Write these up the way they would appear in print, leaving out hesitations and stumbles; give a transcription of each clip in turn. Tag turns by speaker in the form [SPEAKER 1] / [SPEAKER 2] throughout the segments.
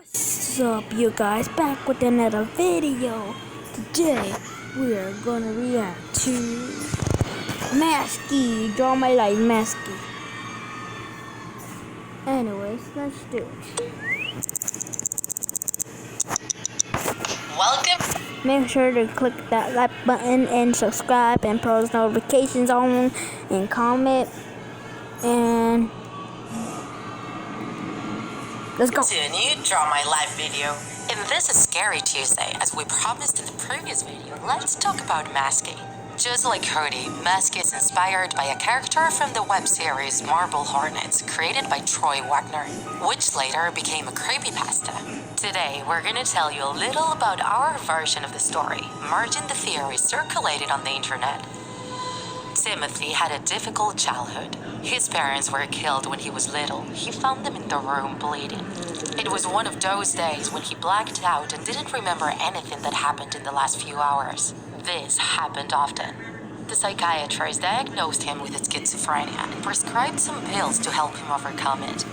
[SPEAKER 1] What's up, you guys? Back with another video. Today we are gonna react to Masky. Draw my life, Masky. Anyways, let's do it.
[SPEAKER 2] Welcome.
[SPEAKER 1] Make sure to click that like button and subscribe and post notifications on and comment and let's go.
[SPEAKER 2] To a new Draw My Life video. And this is Scary Tuesday. As we promised in the previous video, let's talk about Masky. Just like Cody, Masky is inspired by a character from the web series Marble Hornets, created by Troy Wagner, which later became a creepypasta. Today, we're gonna tell you a little about our version of the story, merging the theories circulated on the internet. Timothy had a difficult childhood. His parents were killed when he was little. He found them in the room bleeding. It was one of those days when he blacked out and didn't remember anything that happened in the last few hours. This happened often. The psychiatrist diagnosed him with schizophrenia and prescribed some pills to help him overcome it.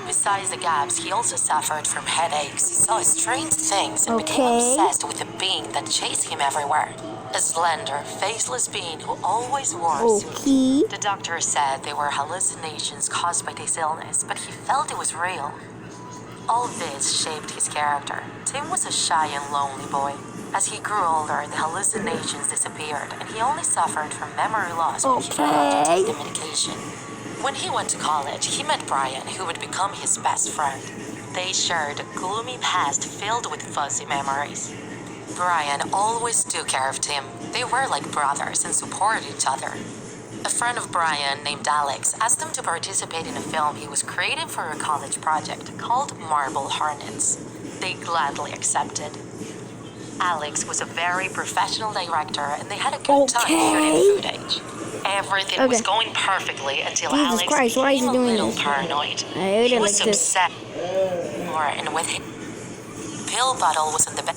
[SPEAKER 2] Besides the gaps, he also suffered from headaches, saw strange things, and became obsessed with a being that chased him everywhere. A slender, faceless being who always wore suits. The doctor said they were hallucinations caused by this illness, but he felt it was real. All this shaped his character. Tim was a shy and lonely boy. As he grew older, the hallucinations disappeared, and he only suffered from memory loss when he forgot to take the medication. When he went to college, he met Brian, who would become his best friend. They shared a gloomy past filled with fuzzy memories. Brian always took care of Tim. They were like brothers and supported each other. A friend of Brian named Alex asked him to participate in a film he was creating for a college project called Marble Hornets. They gladly accepted. Alex was a very professional director and they had a good time shooting footage. Everything was going perfectly until Alex became a little paranoid. He was upset. And with him, pill bottle was on the bed.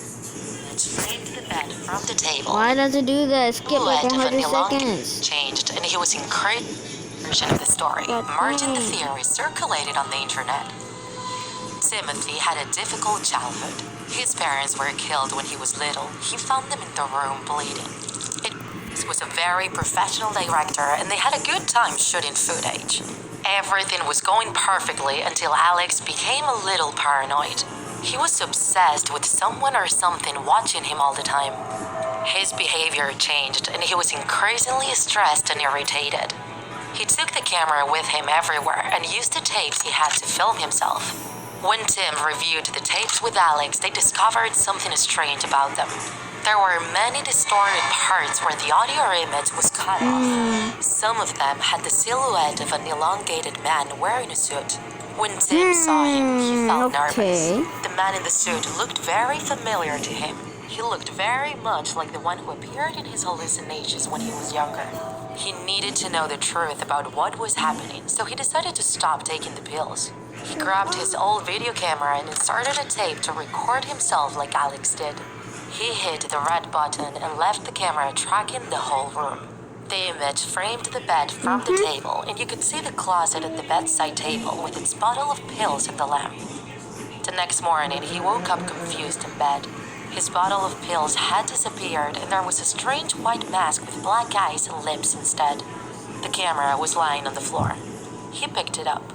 [SPEAKER 2] Framed the bed from the table.
[SPEAKER 1] Why does it do that? Skip like 100 seconds.
[SPEAKER 2] Changed, and he was in crazy version of the story, merging the theories circulated on the internet. Timothy had a difficult childhood. His parents were killed when he was little. He found them in the room bleeding. It was a very professional director, and they had a good time shooting footage. Everything was going perfectly until Alex became a little paranoid. He was obsessed with someone or something watching him all the time. His behavior changed, and he was increasingly stressed and irritated. He took the camera with him everywhere and used the tapes he had to film himself. When Tim reviewed the tapes with Alex, they discovered something strange about them. There were many distorted parts where the audio or image was cut off. Some of them had the silhouette of an elongated man wearing a suit. When Tim saw him, he felt nervous. The man in the suit looked very familiar to him. He looked very much like the one who appeared in his hallucinations when he was younger. He needed to know the truth about what was happening, so he decided to stop taking the pills. He grabbed his old video camera and inserted a tape to record himself like Alex did. He hit the red button and left the camera tracking the whole room. The image framed the bed from the table, and you could see the closet at the bedside table with its bottle of pills and the lamp. The next morning, he woke up confused in bed. His bottle of pills had disappeared, and there was a strange white mask with black eyes and lips instead. The camera was lying on the floor. He picked it up.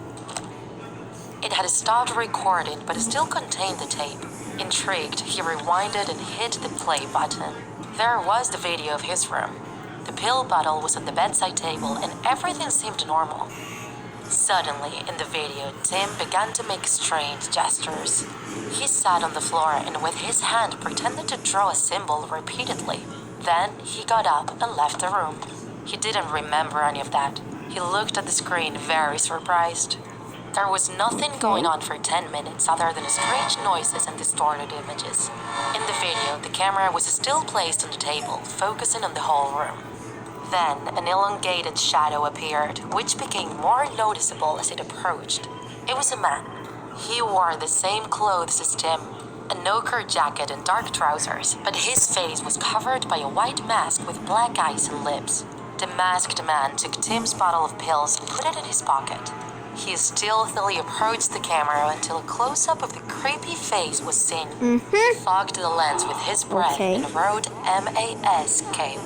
[SPEAKER 2] It had stopped recording, but it still contained the tape. Intrigued, he rewinded and hit the play button. There was the video of his room. The pill bottle was on the bedside table and everything seemed normal. Suddenly, in the video, Tim began to make strange gestures. He sat on the floor and with his hand pretended to draw a symbol repeatedly. Then he got up and left the room. He didn't remember any of that. He looked at the screen very surprised. There was nothing going on for 10 minutes other than strange noises and distorted images. In the video, the camera was still placed on the table, focusing on the whole room. Then, an elongated shadow appeared, which became more noticeable as it approached. It was a man. He wore the same clothes as Tim, an ochre jacket and dark trousers, but his face was covered by a white mask with black eyes and lips. The masked man took Tim's bottle of pills and put it in his pocket. He stealthily approached the camera until a close-up of the creepy face was seen. He fogged the lens with his breath and wrote Masky.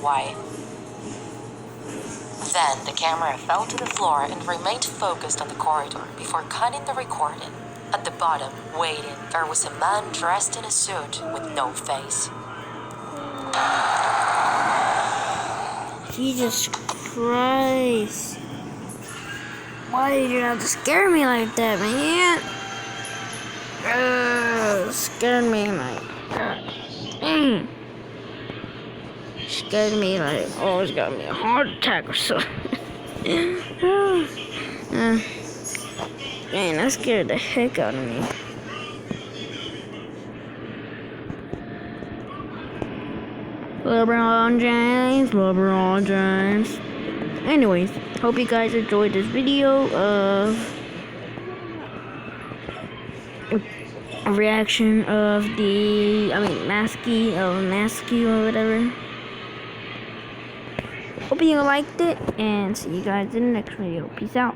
[SPEAKER 2] Then the camera fell to the floor and remained focused on the corridor before cutting the recording. At the bottom, waiting, there was a man dressed in a suit with no face.
[SPEAKER 1] Jesus Christ. Why did you have to scare me like that, man? Scared me like... Scared me like... Oh, it's got me a heart attack or something. Man, that scared the heck out of me. LeBron James. Anyways, hope you guys enjoyed this video of a reaction of Masky or whatever. Hope you liked it, and see you guys in the next video. Peace out.